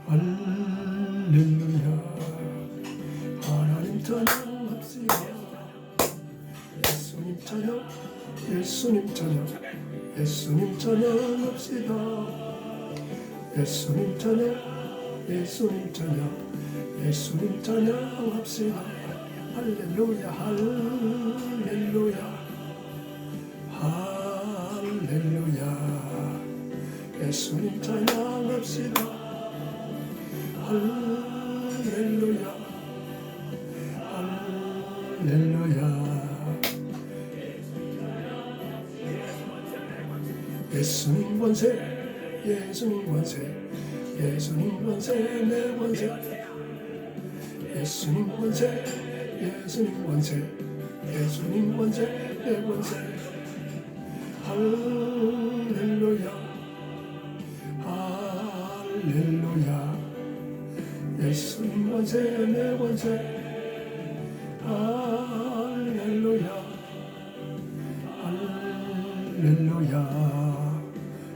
할렐루야. 하나님 찬양합시다. 예수님 찬양, 예수님 찬양, 예수님 찬양합시다. 예수님 찬양, 예수님 찬양, 예수님 찬양합시다. 할렐루야, 할렐루야, 할렐루야. 예수님 찬양합시다. 할렐루야, 할렐루야. 예수님 권세, 예수님 권세, 예수님 권세, 내 권세. 예수님 권세, 예수님 권세, 예수님 권세, 내 권세. 할렐루야, 할렐루야. 예수님 권세, 내 권세. 할렐루야, 할렐루야.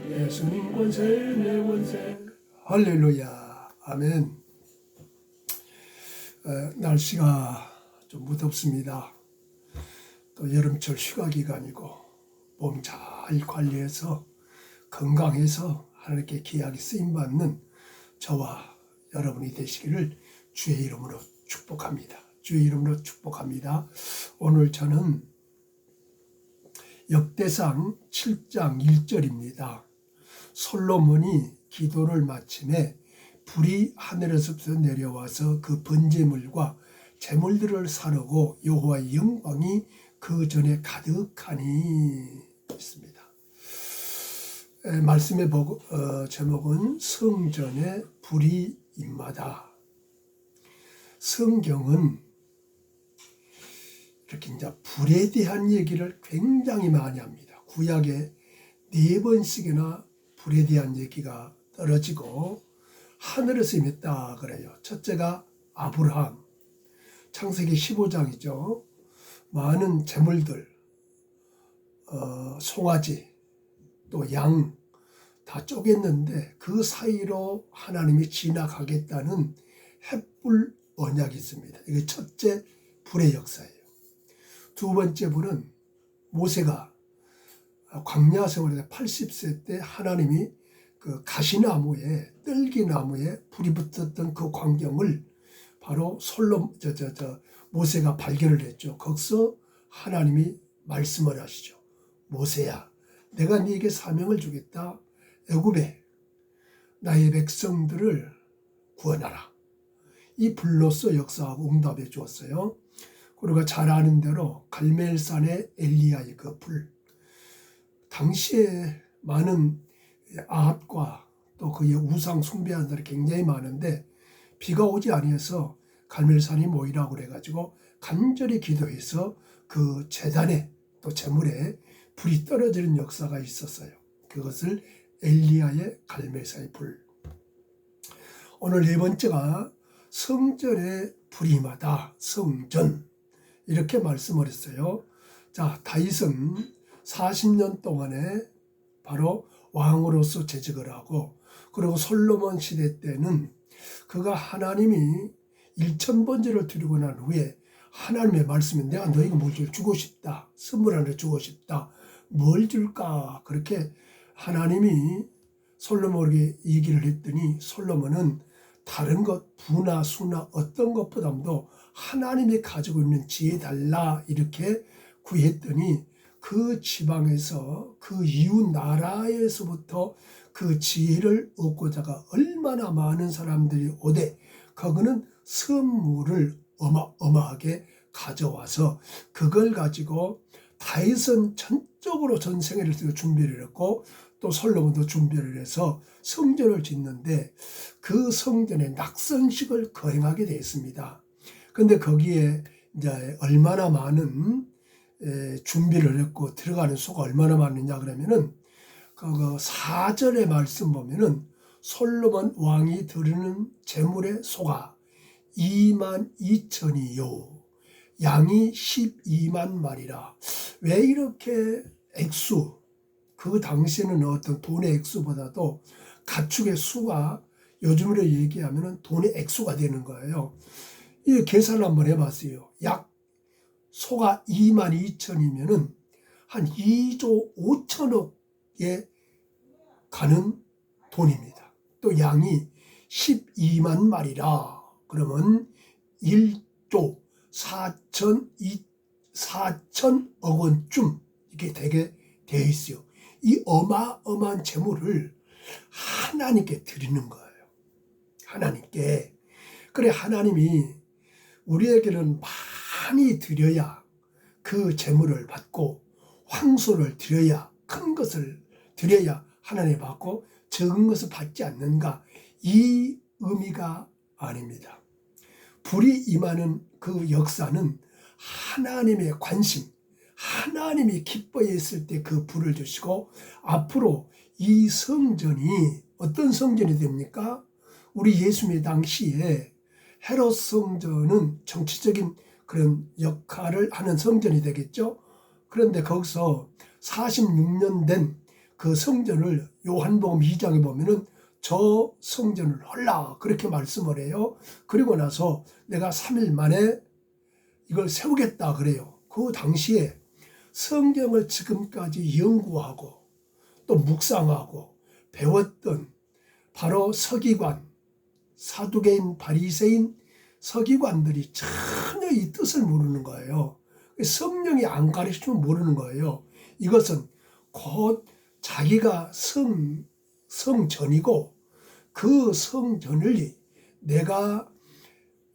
예수님 권세, 내 권세. 할렐루야. 아멘. 날씨가 좀 무덥습니다. 또 여름철 휴가 기간이고 몸 잘 관리해서 건강해서 하나님께 귀하게 쓰임받는 저와 여러분이 되시기를 주의 이름으로 축복합니다. 주의 이름으로 축복합니다. 오늘 저는 역대상 7장 1절입니다. 솔로몬이 기도를 마침에 불이 하늘에서부터 내려와서 그 번제물과 제물들을 사르고 여호와의 영광이 그 전에 가득하니 있습니다. 말씀의 제목은 성전에 불이 임하다. 성경은 이렇게 이제 불에 대한 얘기를 굉장히 많이 합니다. 구약에 4번씩이나 불에 대한 얘기가 떨어지고 하늘에서 임했다 그래요. 첫째가 아브라함, 창세기 15장이죠. 많은 제물들, 송아지, 또 양 다 쪼갰는데 그 사이로 하나님이 지나가겠다는 햇불 언약이 있습니다. 이게 첫째 불의 역사예요. 두 번째 불은 모세가 광야 생활에 80세 때 하나님이 그 가시나무에 뜰기나무에 불이 붙었던 그 광경을 바로 모세가 발견을 했죠. 거기서 하나님이 말씀을 하시죠. 모세야, 내가 네게 사명을 주겠다. 애굽에 나의 백성들을 구원하라. 이 불로서 역사하고 응답해 주었어요. 그리고 잘 아는 대로 갈멜산의 엘리야의 그 불. 당시에 많은 아합과 또 그의 우상 숭배하는 사람이 굉장히 많은데 비가 오지 아니해서 갈멜산이 모이라고 그래가지고 간절히 기도해서 그 제단에 또 제물에 불이 떨어지는 역사가 있었어요. 그것을 엘리야의 갈멜산의 불. 오늘 4번째가 성전에 불이 임하다. 성전. 이렇게 말씀을 했어요. 자, 다윗은 40년 동안에 바로 왕으로서 재직을 하고, 그리고 솔로몬 시대 때는 그가 하나님이 1000번제를 드리고 난 후에 하나님의 말씀에 내가 너희가 뭘 주고 싶다. 선물 하나 주고 싶다. 뭘 줄까? 그렇게 하나님이 솔로몬에게 얘기를 했더니 솔로몬은 다른 것, 부나 수나 어떤 것보다도 하나님이 가지고 있는 지혜 달라 이렇게 구했더니 그 지방에서 그 이웃 나라에서부터 그 지혜를 얻고자가 얼마나 많은 사람들이 오되 그거는 선물을 어마어마하게 가져와서 그걸 가지고 다윗은 전적으로 전생애를 준비를 했고 또 솔로몬도 준비를 해서 성전을 짓는데 그 성전에 낙선식을 거행하게 되었습니다. 그런데 거기에 이제 얼마나 많은 준비를 했고 들어가는 수가 얼마나 많느냐 그러면은 그 4절의 말씀 보면은 솔로몬 왕이 드리는 제물의 소가 22,000이요 양이 12만 마리라. 왜 이렇게 액수, 그 당시에는 어떤 돈의 액수보다도 가축의 수가 요즘으로 얘기하면 돈의 액수가 되는 거예요. 이 계산을 한번 해봤어요. 약 소가 22,000이면은 한 2조 5천억에 가는 돈입니다. 또 양이 12만 마리라 그러면 1조 4천억 원쯤 이렇게 되게 되어 있어요. 이 어마어마한 재물을 하나님께 드리는 거예요. 하나님께. 그래 하나님이 우리에게는 많이 드려야 그 재물을 받고 황소를 드려야 큰 것을 드려야 하나님 받고 적은 것을 받지 않는가 이 의미가 아닙니다. 불이 임하는 그 역사는 하나님의 관심 하나님이 기뻐했을 때 그 불을 주시고 앞으로 이 성전이 어떤 성전이 됩니까? 우리 예수님의 당시에 헤롯 성전은 정치적인 그런 역할을 하는 성전이 되겠죠. 그런데 거기서 46년 된 그 성전을 요한복음 2장에 보면은 저 성전을 헐라 그렇게 말씀을 해요. 그리고 나서 내가 3일 만에 이걸 세우겠다 그래요. 그 당시에 성경을 지금까지 연구하고 또 묵상하고 배웠던 바로 서기관, 사두개인, 바리새인 서기관들이 전혀 이 뜻을 모르는 거예요. 성령이 안 가르치면 모르는 거예요. 이것은 곧 자기가 성전이고 그 성전을 내가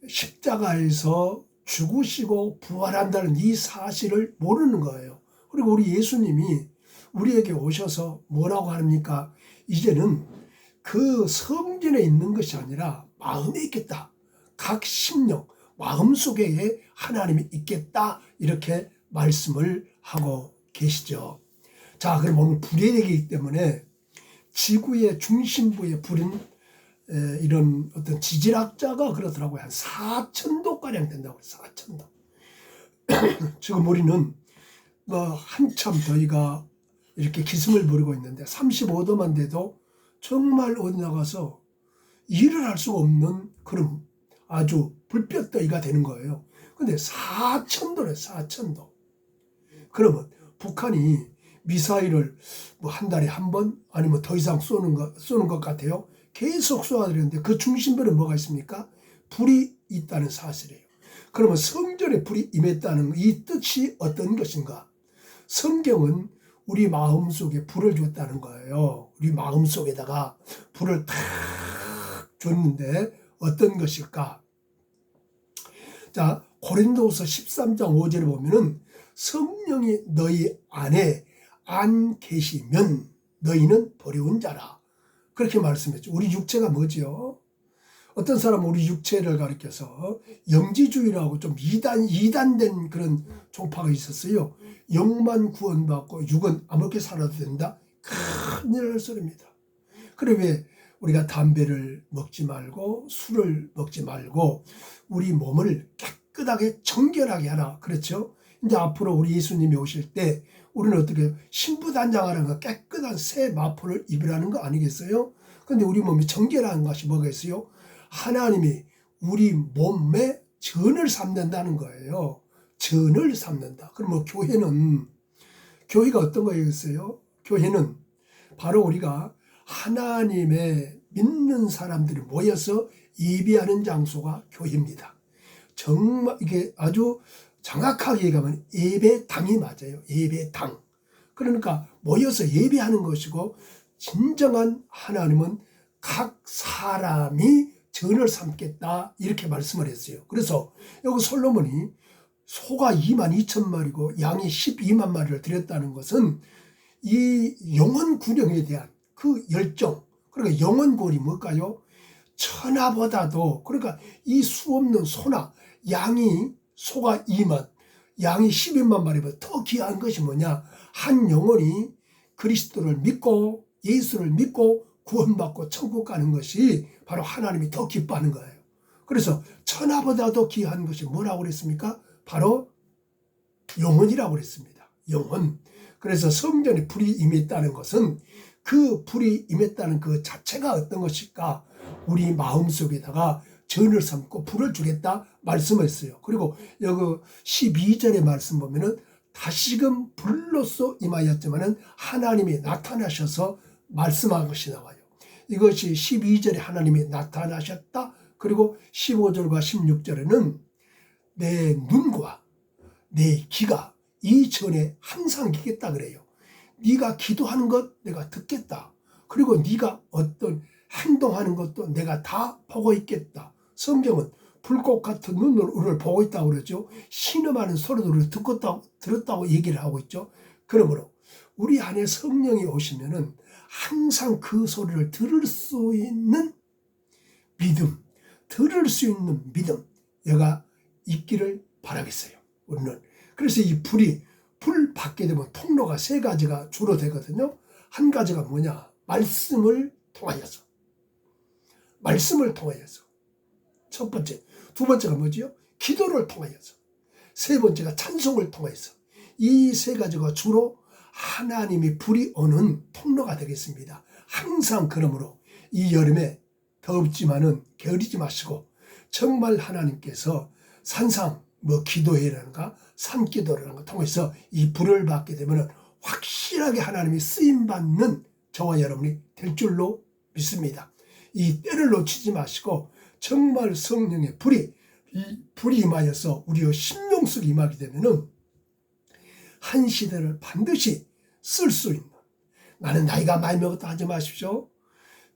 십자가에서 죽으시고 부활한다는 이 사실을 모르는 거예요. 그리고 우리 예수님이 우리에게 오셔서 뭐라고 합니까? 이제는 그 성전에 있는 것이 아니라 마음에 있겠다. 각 심령, 마음속에 하나님이 있겠다. 이렇게 말씀을 하고 계시죠. 자, 그럼 오늘 불의 얘기이기 때문에 지구의 중심부에 불은 이런 어떤 지질학자가 그러더라고요. 한 4,000도가량 된다고 해요. 4,000도. 지금 우리는 뭐 한참 더위가 이렇게 기승을 부리고 있는데 35도만 돼도 정말 어디 나가서 일을 할 수가 없는 그런 아주 불볕더위가 되는 거예요. 근데 4,000도래 4,000도. 그러면 북한이 미사일을 뭐 한 달에 한 번 아니면 더 이상 쏘는 것 같아요. 계속 쏘아들였는데 그 중심부에 뭐가 있습니까? 불이 있다는 사실이에요. 그러면 성전에 불이 임했다는 이 뜻이 어떤 것인가? 성경은 우리 마음속에 불을 줬다는 거예요. 우리 마음속에다가 불을 탁 줬는데 어떤 것일까? 자, 고린도후서 13장 5절에 보면은 성령이 너희 안에 안 계시면 너희는 버려운 자라. 그렇게 말씀했죠. 우리 육체가 뭐지요? 어떤 사람은 우리 육체를 가리켜서 영지주의라고 좀 이단된 그런 종파가 있었어요. 영만 구원받고 육은 아무렇게 살아도 된다. 큰일 날 소리입니다. 그래 왜 우리가 담배를 먹지 말고 술을 먹지 말고 우리 몸을 깨끗하게 정결하게 하라. 그렇죠? 이제 앞으로 우리 예수님이 오실 때 우리는 어떻게 신부단장하는 거 깨끗한 새 마포를 입으라는 거 아니겠어요? 그런데 우리 몸이 정결한 것이 뭐겠어요? 하나님이 우리 몸에 전을 삼는다는 거예요. 전을 삼는다. 그러면 교회가 어떤 거겠어요? 교회는 바로 우리가 하나님의 믿는 사람들이 모여서 예배하는 장소가 교회입니다. 정말 이게 아주 정확하게 얘기하면 예배당이 맞아요. 예배당. 그러니까 모여서 예배하는 것이고 진정한 하나님은 각 사람이 전을 삼겠다 이렇게 말씀을 했어요. 그래서 여기 솔로몬이 소가 22,000마리고 양이 12만 마리를 드렸다는 것은 이 영혼 구령에 대한 그 열정, 그러니까 영혼골이 뭘까요? 천하보다도, 그러니까 이 수없는 소나 양이, 소가 2만, 양이 12만 마리보다 더 귀한 것이 뭐냐? 한 영혼이 그리스도를 믿고 예수를 믿고 구원받고 천국 가는 것이 바로 하나님이 더 기뻐하는 거예요. 그래서 천하보다도 귀한 것이 뭐라고 그랬습니까? 바로 영혼이라고 그랬습니다. 영혼. 그래서 성전에 불이 임했다는 것은 그 불이 임했다는 그 자체가 어떤 것일까? 우리 마음속에다가 전을 삼고 불을 주겠다 말씀했어요. 그리고 여기 12절의 말씀 보면은 다시금 불로써 임하였지만은 하나님이 나타나셔서 말씀한 것이 나와요. 이것이 12절에 하나님이 나타나셨다. 그리고 15절과 16절에는 내 눈과 내 귀가 이 전에 항상 있겠다 그래요. 네가 기도하는 것 내가 듣겠다. 그리고 네가 어떤 행동하는 것도 내가 다 보고 있겠다. 성경은 불꽃 같은 눈으로 우리를 보고 있다고 그러죠. 신음하는 소리도 우리를 들었다고 얘기를 하고 있죠. 그러므로 우리 안에 성령이 오시면은 항상 그 소리를 들을 수 있는 믿음, 여가 있기를 바라겠어요. 우리는. 그래서 이 불 받게 되면 통로가 세 가지가 주로 되거든요. 한 가지가 뭐냐? 말씀을 통하여서. 첫 번째. 두 번째가 뭐지요? 기도를 통하여서. 세 번째가 찬송을 통해서. 이 세 가지가 주로 하나님이 불이 오는 통로가 되겠습니다. 항상 그러므로 이 여름에 덥지만은 게으르지 마시고 정말 하나님께서 산상 기도회라든가 산기도라든가 통해서 이 불을 받게 되면 확실하게 하나님이 쓰임받는 저와 여러분이 될 줄로 믿습니다. 이 때를 놓치지 마시고 정말 성령의 불이 임하여서 우리의 심령 속에 임하게 되면은 한 시대를 반드시 쓸 수 있는, 나는 나이가 많이 먹었다 하지 마십시오.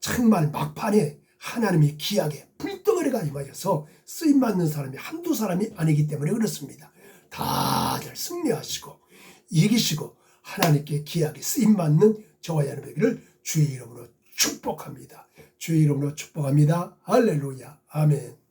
정말 막판에 하나님이 귀하게 불덩어리가 임하여서 쓰임받는 사람이 한두 사람이 아니기 때문에 그렇습니다. 다들 승리하시고 이기시고 하나님께 귀하게 쓰임받는 저와 여러분에게를 주의 이름으로 축복합니다. 주의 이름으로 축복합니다. 할렐루야. 아멘.